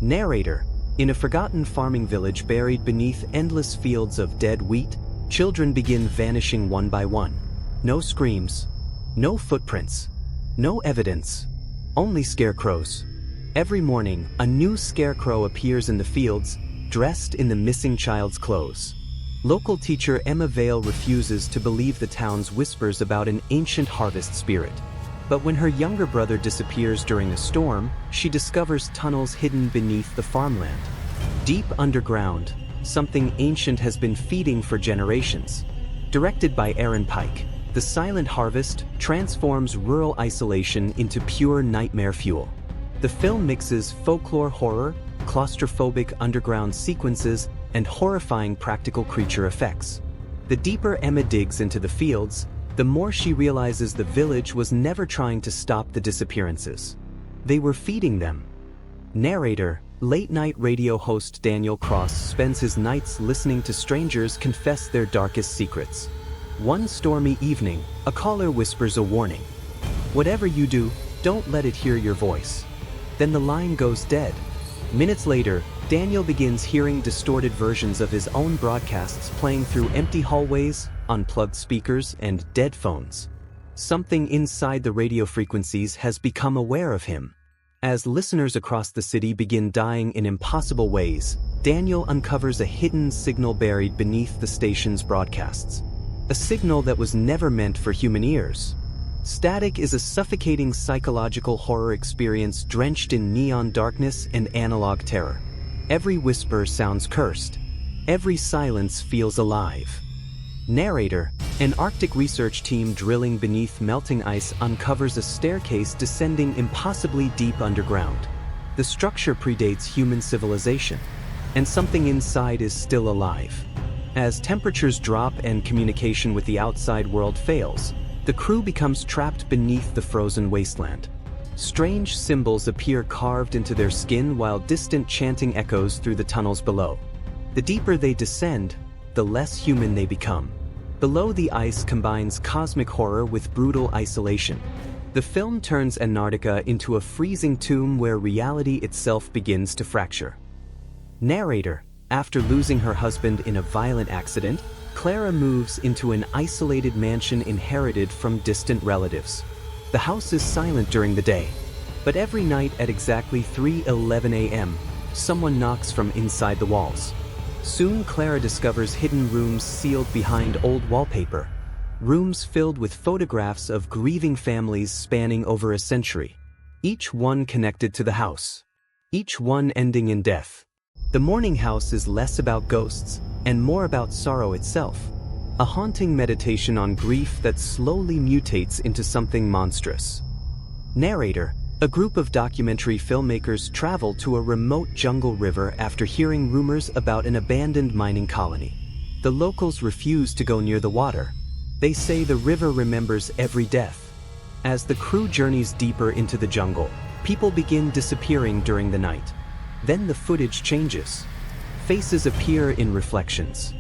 Narrator. In a forgotten farming village buried beneath endless fields of dead wheat, children begin vanishing one by one. No screams, no footprints, no evidence, only scarecrows. Every morning, a new scarecrow appears in the fields, dressed in the missing child's clothes. Local teacher Emma Vale refuses to believe the town's whispers about an ancient harvest spirit. But when her younger brother disappears during a storm, she discovers tunnels hidden beneath the farmland. Deep underground, something ancient has been feeding for generations. Directed by Aaron Pike, The Silent Harvest transforms rural isolation into pure nightmare fuel. The film mixes folklore horror, claustrophobic underground sequences, and horrifying practical creature effects. The deeper Emma digs into the fields, the more she realizes the village was never trying to stop the disappearances. They were feeding them. Narrator. Late-night radio host Daniel Cross spends his nights listening to strangers confess their darkest secrets. One stormy evening, a caller whispers a warning. "Whatever you do, don't let it hear your voice." Then the line goes dead. Minutes later, Daniel begins hearing distorted versions of his own broadcasts playing through empty hallways, unplugged speakers, and dead phones. Something inside the radio frequencies has become aware of him. As listeners across the city begin dying in impossible ways, Daniel uncovers a hidden signal buried beneath the station's broadcasts. A signal that was never meant for human ears. Static is a suffocating psychological horror experience drenched in neon darkness and analog terror. Every whisper sounds cursed. Every silence feels alive. Narrator. An Arctic research team drilling beneath melting ice uncovers a staircase descending impossibly deep underground. The structure predates human civilization, and something inside is still alive. As temperatures drop and communication with the outside world fails, the crew becomes trapped beneath the frozen wasteland. Strange symbols appear carved into their skin while distant chanting echoes through the tunnels below. The deeper they descend, the less human they become. Below the ice combines cosmic horror with brutal isolation. The film turns Antarctica into a freezing tomb where reality itself begins to fracture. Narrator. After losing her husband in a violent accident, Clara moves into an isolated mansion inherited from distant relatives. The house is silent during the day, but every night at exactly 3:11 a.m., someone knocks from inside the walls. Soon Clara discovers hidden rooms sealed behind old wallpaper. Rooms filled with photographs of grieving families spanning over a century. Each one connected to the house. Each one ending in death. The mourning house is less about ghosts and more about sorrow itself. A haunting meditation on grief that slowly mutates into something monstrous. Narrator. A group of documentary filmmakers travel to a remote jungle river after hearing rumors about an abandoned mining colony. The locals refuse to go near the water. They say the river remembers every death. As the crew journeys deeper into the jungle, people begin disappearing during the night. Then the footage changes. Faces appear in reflections.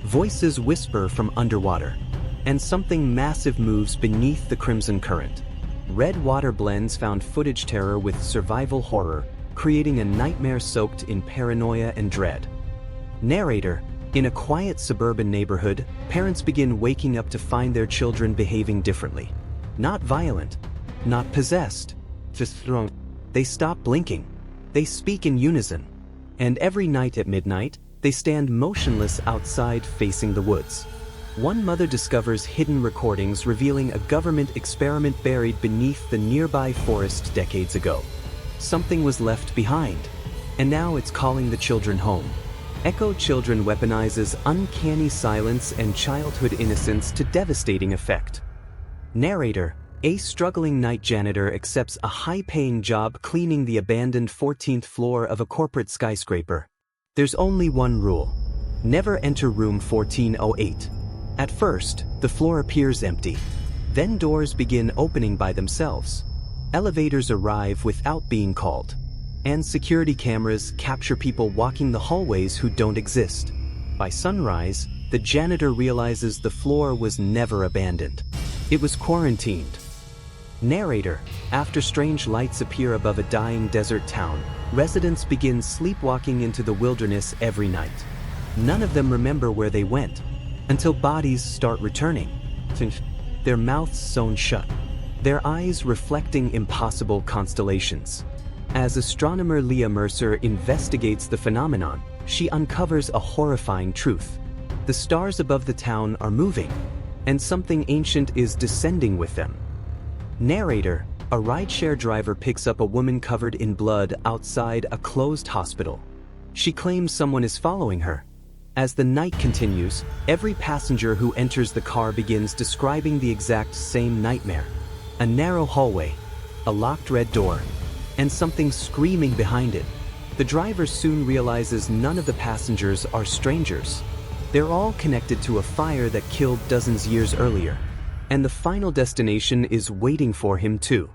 Voices whisper from underwater. And something massive moves beneath the crimson current. Red water blends found footage terror with survival horror, creating a nightmare soaked in paranoia and dread. Narrator. In a quiet suburban neighborhood, parents begin waking up to find their children behaving differently. Not violent, not possessed, just thrown. They stop blinking. They speak in unison. And every night at midnight, they stand motionless outside facing the woods. One mother discovers hidden recordings revealing a government experiment buried beneath the nearby forest decades ago. Something was left behind, and now it's calling the children home. Echo Children weaponizes uncanny silence and childhood innocence to devastating effect. Narrator. A struggling night janitor accepts a high-paying job cleaning the abandoned 14th floor of a corporate skyscraper. There's only one rule. Never enter room 1408. At first, the floor appears empty. Then doors begin opening by themselves. Elevators arrive without being called. And security cameras capture people walking the hallways who don't exist. By sunrise, the janitor realizes the floor was never abandoned. It was quarantined. Narrator. After strange lights appear above a dying desert town, Residents begin sleepwalking into the wilderness every night. None of them remember where they went, until bodies start returning, their mouths sewn shut, their eyes reflecting impossible constellations. As astronomer Leah Mercer investigates the phenomenon, she uncovers a horrifying truth. The stars above the town are moving, and something ancient is descending with them. Narrator, a rideshare driver, picks up a woman covered in blood outside a closed hospital. She claims someone is following her. As the night continues, every passenger who enters the car begins describing the exact same nightmare. A narrow hallway, a locked red door, and something screaming behind it. The driver soon realizes none of the passengers are strangers. They're all connected to a fire that killed dozens years earlier, and the final destination is waiting for him too.